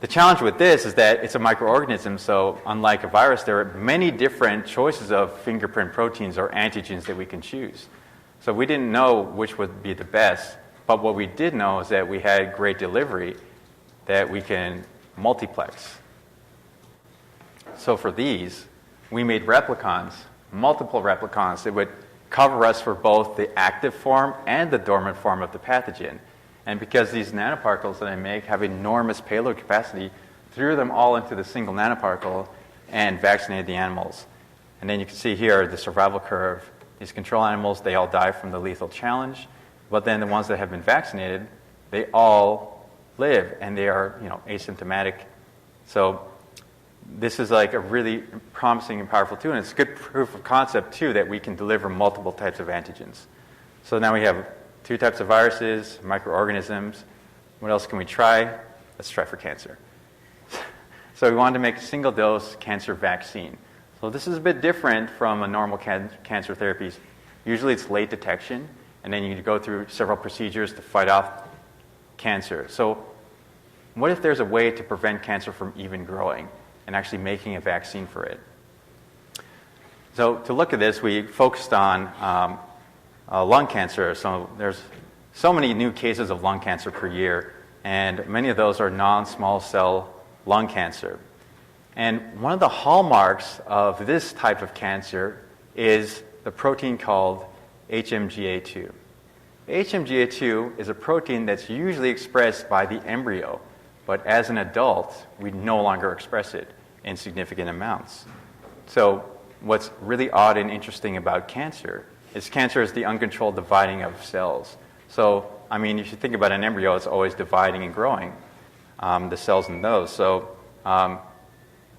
the challenge with this is that it's a microorganism, so unlike a virus, there are many different choices of fingerprint proteins or antigens that we can choose. So we didn't know which would be the best, but what we did know is that we had great delivery that we can multiplex. So for these, we made replicons, multiple replicons that would cover us for both the active form and the dormant form of the pathogen. And because these nanoparticles that I make have enormous payload capacity, threw them all into the single nanoparticle and vaccinated the animals. And then you can see here the survival curve. These control animals, they all die from the lethal challenge. But then the ones that have been vaccinated, they all live, and they are asymptomatic. So this is like a really promising and powerful tool, and it's good proof of concept, too, that we can deliver multiple types of antigens. So now we have two types of viruses, microorganisms. What else can we try? Let's try for cancer. So we wanted to make a single-dose cancer vaccine. So this is a bit different from a normal cancer therapies. Usually it's late detection, and then you go through several procedures to fight off cancer. So what if there's a way to prevent cancer from even growing and actually making a vaccine for it? So to look at this, we focused on lung cancer. So there's so many new cases of lung cancer per year, and many of those are non-small cell lung cancer. And one of the hallmarks of this type of cancer is the protein called HMGA2. HMGA2 is a protein that's usually expressed by the embryo, but as an adult, we no longer express it in significant amounts. So what's really odd and interesting about cancer is the uncontrolled dividing of cells. So, I mean, if you think about an embryo, it's always dividing and growing, the cells in those. So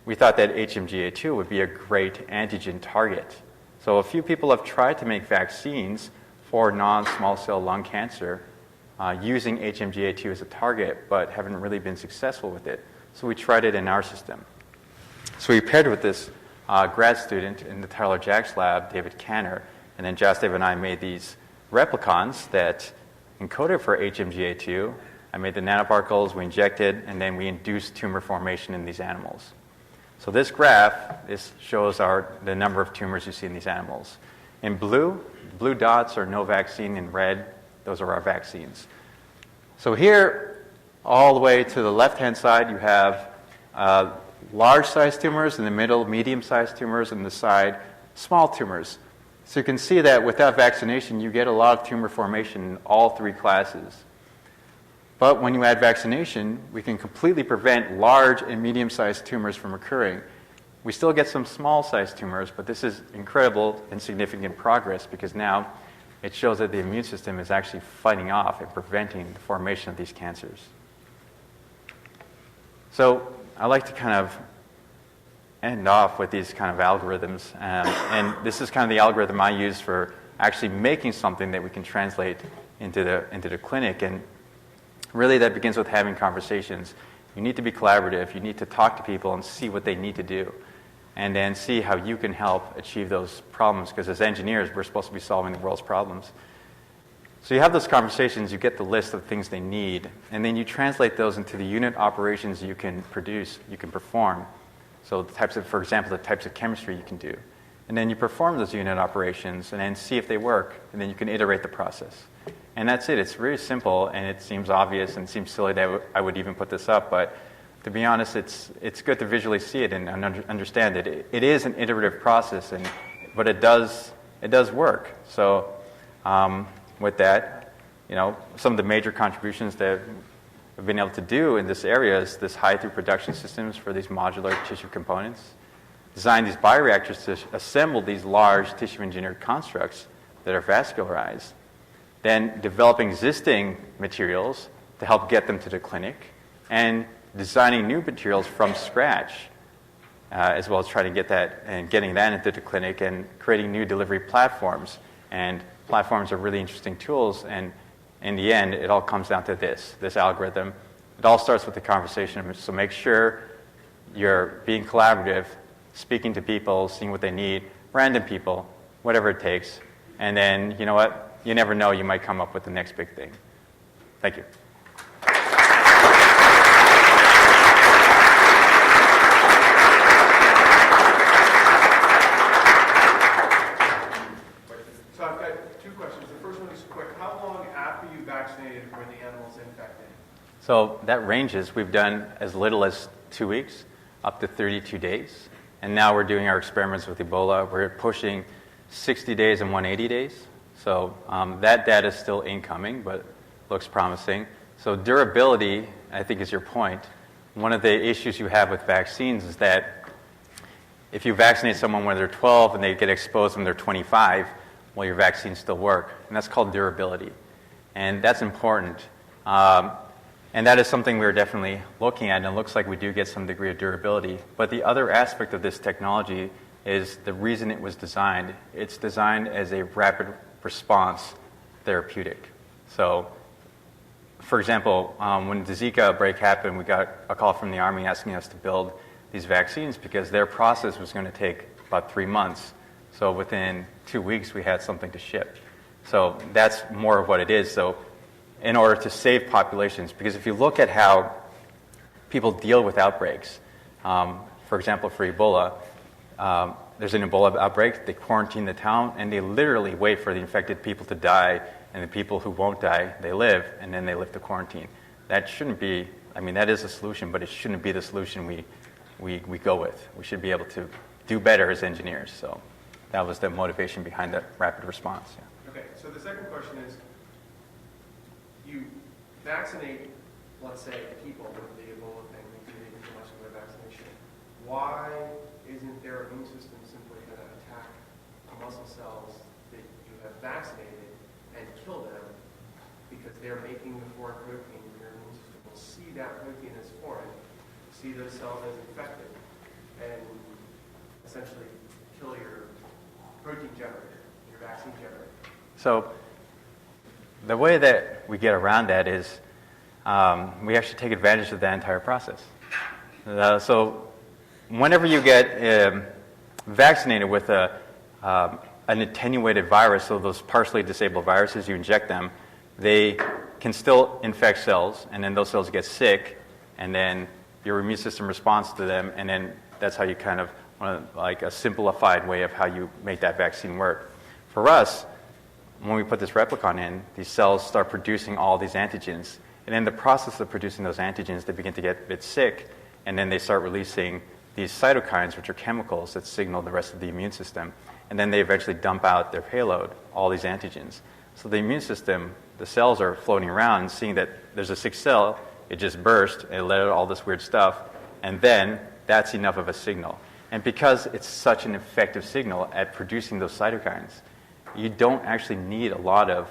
we thought that HMGA2 would be a great antigen target. So a few people have tried to make vaccines for non-small cell lung cancer using HMGA2 as a target, but haven't really been successful with it. So we tried it in our system. So we paired with this grad student in the Tyler Jack's lab, David Kanner, and then Jasdev and I made these replicons that encoded for HMGA2. I made the nanoparticles, we injected, and then we induced tumor formation in these animals. So this graph, this shows the number of tumors you see in these animals. In blue dots are no vaccine. In red, those are our vaccines. So here, all the way to the left-hand side, you have large-sized tumors, in the middle, medium-sized tumors, and the side, small tumors. So you can see that without vaccination, you get a lot of tumor formation in all three classes. But when you add vaccination, we can completely prevent large and medium-sized tumors from occurring. We still get some small-sized tumors, but this is incredible and significant progress because now it shows that the immune system is actually fighting off and preventing the formation of these cancers. So I like to kind of end off with these kind of algorithms. And this is kind of the algorithm I use for actually making something that we can translate into the clinic. And really that begins with having conversations. You need to be collaborative. You need to talk to people and see what they need to do. And then see how you can help achieve those problems. Because as engineers, we're supposed to be solving the world's problems. So you have those conversations, you get the list of things they need, and then you translate those into the unit operations you can produce, you can perform. So for example, the types of chemistry you can do. And then you perform those unit operations and then see if they work, and then you can iterate the process. And that's it. It's very simple, and it seems obvious and it seems silly that I would even put this up, but to be honest, it's good to visually see it and understand it. It is an iterative process, but it does work. So with that, some of the major contributions that we've been able to do in this area is this high-throughput production systems for these modular tissue components, design these bioreactors to assemble these large tissue-engineered constructs that are vascularized, then develop existing materials to help get them to the clinic, and designing new materials from scratch, as well as trying to get that and getting that into the clinic and creating new delivery platforms. And platforms are really interesting tools, and in the end, it all comes down to this algorithm. It all starts with the conversation, so make sure you're being collaborative, speaking to people, seeing what they need, random people, whatever it takes, and then, you know what, you never know, you might come up with the next big thing. Thank you. So I've got two questions. The first one is quick. How long after you vaccinated were the animals infected? So that ranges. We've done as little as 2 weeks, up to 32 days. And now we're doing our experiments with Ebola. We're pushing 60 days and 180 days. So that data is still incoming, but looks promising. So durability, I think, is your point. One of the issues you have with vaccines is that if you vaccinate someone when they're 12 and they get exposed when they're 25, well, your vaccines still work. And that's called durability. And that's important. And that is something we're definitely looking at, and it looks like we do get some degree of durability. But the other aspect of this technology is the reason it was designed. It's designed as a rapid response therapeutic. So, for example, when the Zika outbreak happened, we got a call from the Army asking us to build these vaccines because their process was going to take about 3 months. So within 2 weeks, we had something to ship. So that's more of what it is. So in order to save populations, because if you look at how people deal with outbreaks, for example, for Ebola, there's an Ebola outbreak, they quarantine the town, and they literally wait for the infected people to die, and the people who won't die, they live, and then they lift the quarantine. That shouldn't be, I mean, that is a solution, but it shouldn't be the solution we go with. We should be able to do better as engineers. So that was the motivation behind that rapid response. Yeah. Okay, so the second question is, you vaccinate, let's say, people with the Ebola thing, they do too much of their vaccination. Why isn't their immune system simply going to attack the muscle cells that you have vaccinated and kill them because they're making the foreign protein, and your immune system will see that protein as foreign, see those cells as infected, essentially kill your protein generator, your vaccine generator? So the way that we get around that is we actually take advantage of that entire process. So whenever you get vaccinated with an attenuated virus, so those partially disabled viruses, you inject them, they can still infect cells, and then those cells get sick, and then your immune system responds to them, and then that's how you kind of, like a simplified way of how you make that vaccine work. For us, when we put this replicon in, these cells start producing all these antigens, and in the process of producing those antigens, they begin to get a bit sick, and then they start releasing these cytokines, which are chemicals that signal the rest of the immune system, and then they eventually dump out their payload, all these antigens. So the immune system, the cells are floating around and seeing that there's a sick cell, it just burst, and it let out all this weird stuff, and then that's enough of a signal. And because it's such an effective signal at producing those cytokines, you don't actually need a lot of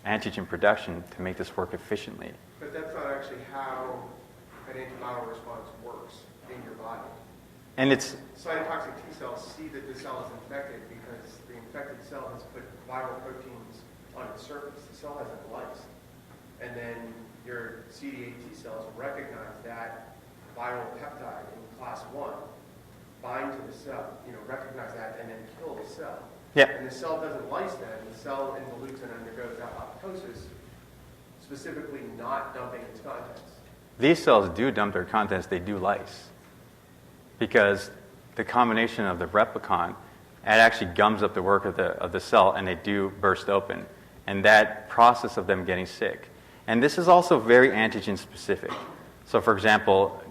antigen production to make this work efficiently. But that's not actually how an antiviral response works in your body. And it's cytotoxic T cells see that the cell is infected because the infected cell has put viral proteins on its surface. The cell hasn't lysed. And then your CD8 T cells recognize that viral peptide in class 1, bind to the cell, recognize that, and then kill the cell. Yeah. And the cell doesn't lyse then. The cell involutes and undergoes apoptosis, specifically not dumping its contents. These cells do dump their contents, they do lyse. Because the combination of the replicon, it actually gums up the work of the cell, and they do burst open. And that process of them getting sick. And this is also very antigen specific. So for example,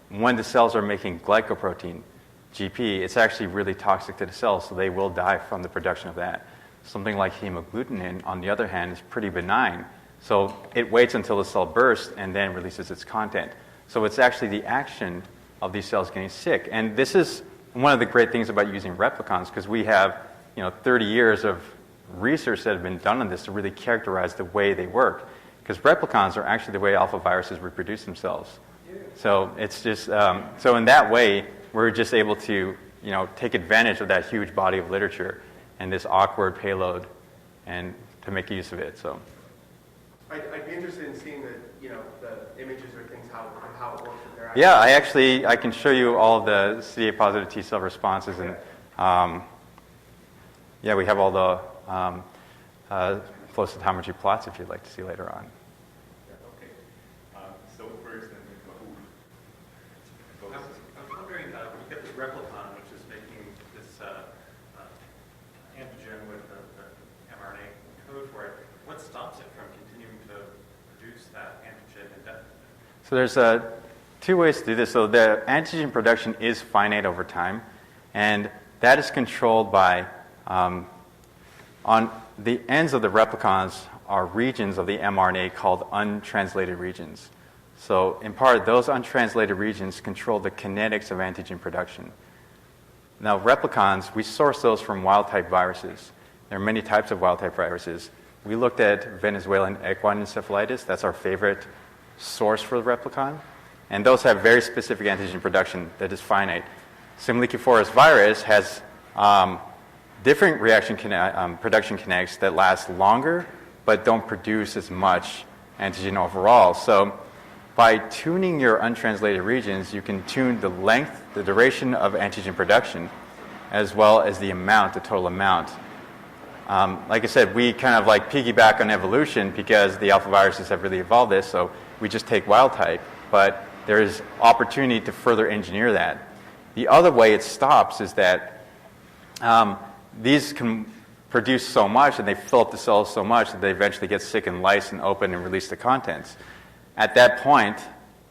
when the cells are making glycoprotein, GP, it's actually really toxic to the cells, so they will die from the production of that. Something like hemagglutinin, on the other hand, is pretty benign. So it waits until the cell bursts and then releases its content. So it's actually the action of these cells getting sick. And this is one of the great things about using replicons, because we have 30 years of research that have been done on this to really characterize the way they work. Because replicons are actually the way alpha viruses reproduce themselves. So it's just so in that way, we're just able to take advantage of that huge body of literature and this awkward payload, and to make use of it. So I'd be interested in seeing the images or things how it works with their yeah, I can show you all of the CD8 positive T cell responses, and we have all the flow cytometry plots if you'd like to see later on. So first, I was wondering, you get this replicon, which is making this antigen with the mRNA code for it. What stops it from continuing to produce that antigen indefinitely? So there's two ways to do this. So the antigen production is finite over time, and that is controlled by, on the ends of the replicons are regions of the mRNA called untranslated regions. So in part, those untranslated regions control the kinetics of antigen production. Now, replicons, we source those from wild-type viruses. There are many types of wild-type viruses. We looked at Venezuelan equine encephalitis. That's our favorite source for the replicon. And those have very specific antigen production that is finite. Simulacrum virus has different production kinetics that last longer, but don't produce as much antigen overall. So by tuning your untranslated regions, you can tune the length, the duration of antigen production, as well as the amount, the total amount. Like I said, we kind of like piggyback on evolution because the alpha viruses have really evolved this, so we just take wild type, but there is opportunity to further engineer that. The other way it stops is that these can produce so much and they fill up the cells so much that they eventually get sick and lyse and open and release the contents. At that point,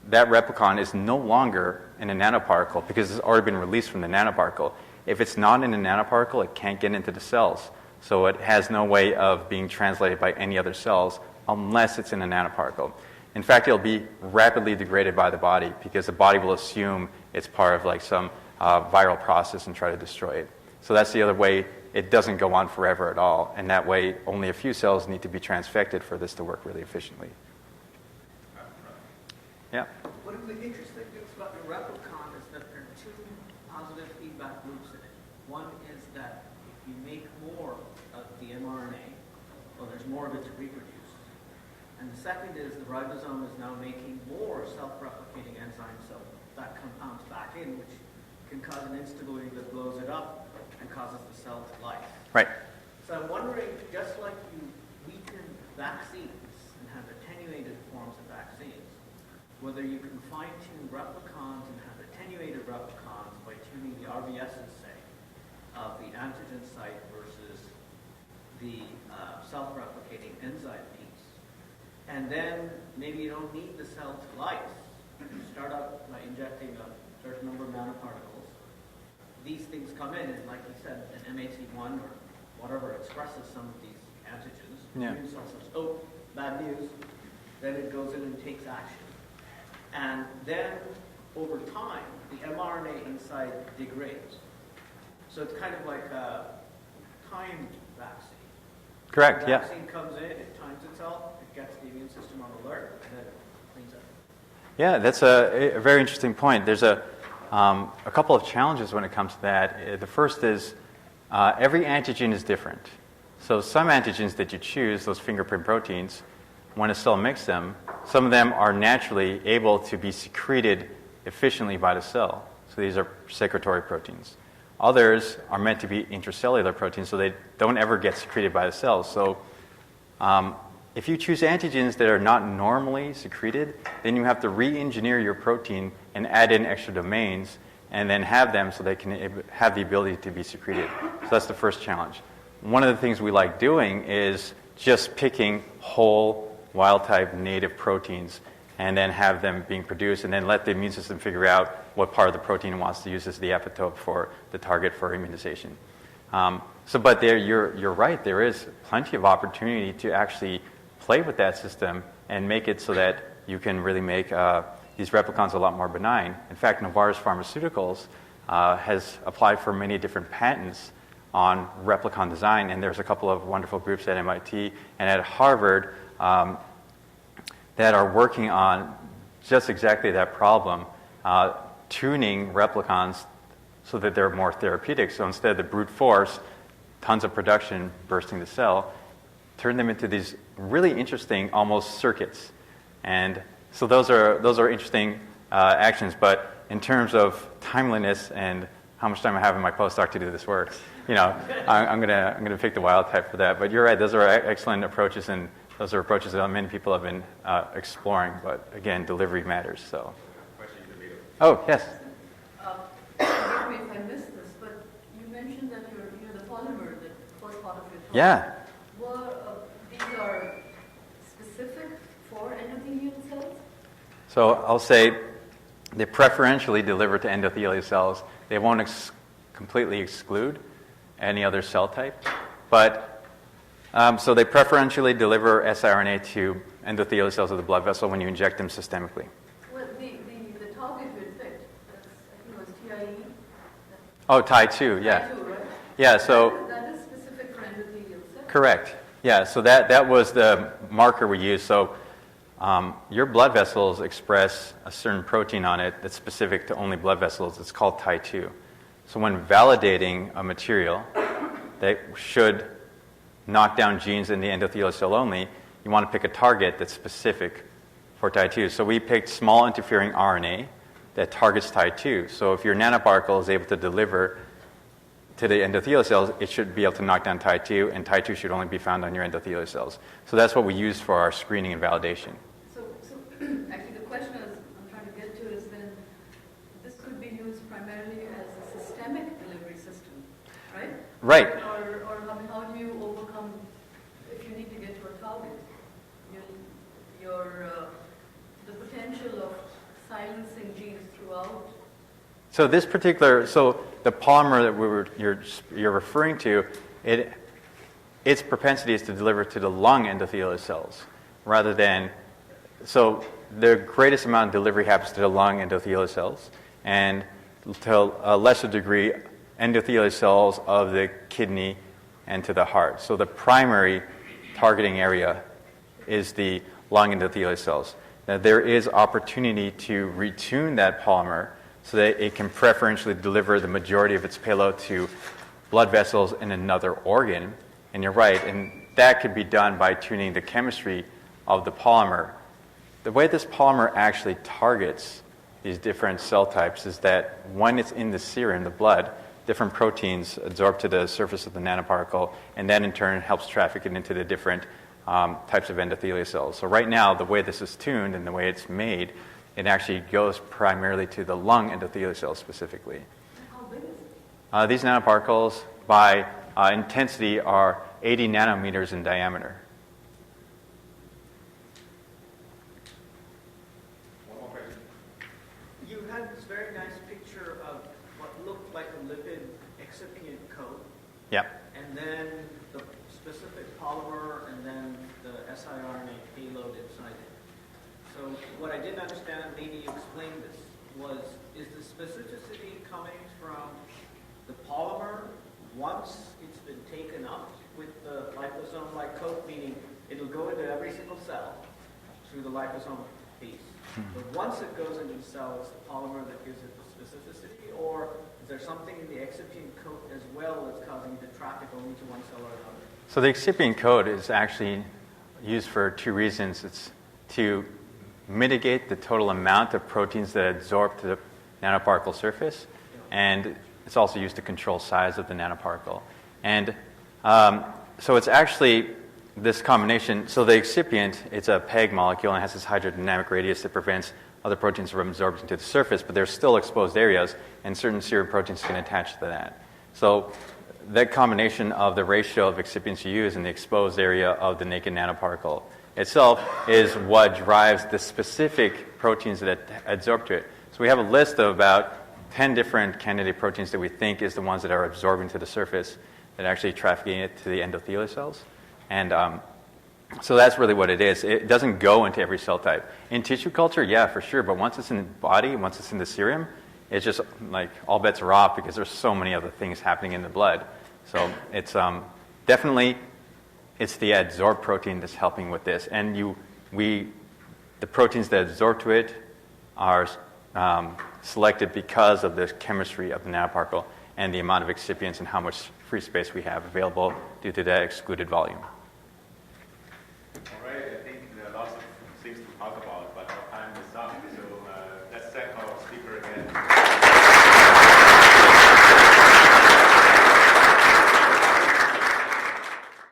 that replicon is no longer in a nanoparticle because it's already been released from the nanoparticle. If it's not in a nanoparticle, it can't get into the cells. So it has no way of being translated by any other cells unless it's in a nanoparticle. In fact, it'll be rapidly degraded by the body because the body will assume it's part of like some viral process and try to destroy it. So that's the other way. It doesn't go on forever at all. And that way, only a few cells need to be transfected for this to work really efficiently. Yeah? What is interesting about the replicon is that there are two positive feedback loops in it. One is that if you make more of the mRNA, well, there's more of it to reproduce. And the second is the ribosome is now making more self-replicating enzymes, so that compounds back in, which can cause an instability that blows it up and causes the cell to lyse. Right. So I'm wondering, just like you weaken vaccines and have attenuated forms of vaccines, whether you can fine-tune replicons and have attenuated replicons by tuning the RBSs, say, of the antigen site versus the self-replicating enzyme piece. And then maybe you don't need the cell to lyse. You start out by injecting a certain number of nanoparticles. These things come in, and like you said, an MHC1 or whatever expresses some of these antigens. Yeah. The immune cell says, oh, bad news. Then it goes in and takes action. And then, over time, the mRNA inside degrades. So it's kind of like a timed vaccine. Correct, The yeah. vaccine comes in, it times itself, it gets the immune system on alert, and then it cleans up. Yeah, that's a very interesting point. There's a couple of challenges when it comes to that. The first is every antigen is different. So some antigens that you choose, those fingerprint proteins, when a cell makes them, some of them are naturally able to be secreted efficiently by the cell. So these are secretory proteins. Others are meant to be intracellular proteins, so they don't ever get secreted by the cells. So if you choose antigens that are not normally secreted, then you have to re-engineer your protein and add in extra domains and then have them so they can have the ability to be secreted. So that's the first challenge. One of the things we like doing is just picking whole wild-type native proteins and then have them being produced and then let the immune system figure out what part of the protein it wants to use as the epitope for the target for immunization. But there, you're right. There is plenty of opportunity to actually play with that system and make it so that you can really make these replicons a lot more benign. In fact, Novartis Pharmaceuticals has applied for many different patents on replicon design, and there's a couple of wonderful groups at MIT and at Harvard that are working on just exactly that problem, tuning replicons so that they're more therapeutic. So instead of the brute force, tons of production bursting the cell, turn them into these really interesting almost circuits. And so those are interesting actions. But in terms of timeliness and how much time I have in my postdoc to do this work, I'm gonna pick the wild type for that. But you're right; those are excellent approaches, and those are approaches that many people have been exploring. But again, delivery matters. So. Oh yes. Forgive me if I missed this, but you mentioned that the polymer, the first part of your talk. Yeah. These are specific for endothelial cells? So I'll say they preferentially deliver to endothelial cells. They won't completely exclude any other cell type, but so they preferentially deliver siRNA to endothelial cells of the blood vessel when you inject them systemically. Well, the target you had picked, I think it was TIE. Oh, Tie2, yeah. Tie2, right? Yeah, so That is specific for endothelial cells. correct. Yeah, so that was the marker we used. So your blood vessels express a certain protein on it that's specific to only blood vessels. It's called Tie2. So when validating a material that should knock down genes in the endothelial cell only, you want to pick a target that's specific for Tie2. So we picked small interfering RNA that targets Tie2. So if your nanoparticle is able to deliver to the endothelial cells, it should be able to knock down Tie2, and Tie2 should only be found on your endothelial cells. So that's what we use for our screening and validation. So actually the question I'm trying to get to is then this could be used primarily as a systemic delivery system, right? Right. Or how do you overcome, if you need to get to a target, the potential of silencing genes throughout? So this particular, the polymer that you're referring to, its propensity is to deliver to the lung endothelial cells, rather than, so the greatest amount of delivery happens to the lung endothelial cells, and to a lesser degree, endothelial cells of the kidney and to the heart. So the primary targeting area is the lung endothelial cells. Now there is opportunity to retune that polymer so that it can preferentially deliver the majority of its payload to blood vessels in another organ. And you're right, and that could be done by tuning the chemistry of the polymer. The way this polymer actually targets these different cell types is that when it's in the serum, the blood, different proteins absorb to the surface of the nanoparticle, and that in turn helps traffic it into the different types of endothelial cells. So right now, the way this is tuned and the way it's made, it actually goes primarily to the lung endothelial cells specifically. How big is it? These nanoparticles, by intensity, are 80 nanometers in diameter. One more question. You had this very nice picture of what looked like a lipid excipient coat, Yeah. and then the specific polymer, and then the siRNA payload inside it. So what I didn't understand, and maybe you explained this, is the specificity coming from the polymer once it's been taken up with the liposome-like coat, meaning it'll go into every single cell through the liposome piece. But once it goes into the cell, it's the polymer that gives it the specificity, or is there something in the excipient coat as well that's causing it to traffic only to one cell or another? So the excipient coat is actually used for two reasons. It's to mitigate the total amount of proteins that absorb to the nanoparticle surface, and it's also used to control size of the nanoparticle. And so it's actually this combination. So the excipient, it's a PEG molecule and it has this hydrodynamic radius that prevents other proteins from absorbing to the surface, but there's still exposed areas, and certain serum proteins can attach to that. So that combination of the ratio of excipients you use and the exposed area of the naked nanoparticle itself is what drives the specific proteins that adsorb to it. So we have a list of about 10 different candidate proteins that we think is the ones that are absorbing to the surface that are actually trafficking it to the endothelial cells. And so that's really what it is. It doesn't go into every cell type. In tissue culture, yeah, for sure, but once it's in the body, once it's in the serum, it's just like all bets are off because there's so many other things happening in the blood. So it's definitely it's the adsorbed protein that's helping with this. And the proteins that absorb to it are selected because of the chemistry of the nanoparticle and the amount of excipients and how much free space we have available due to that excluded volume. All right, I think there are lots of things to talk about, but our time is up. So let's thank our speaker again.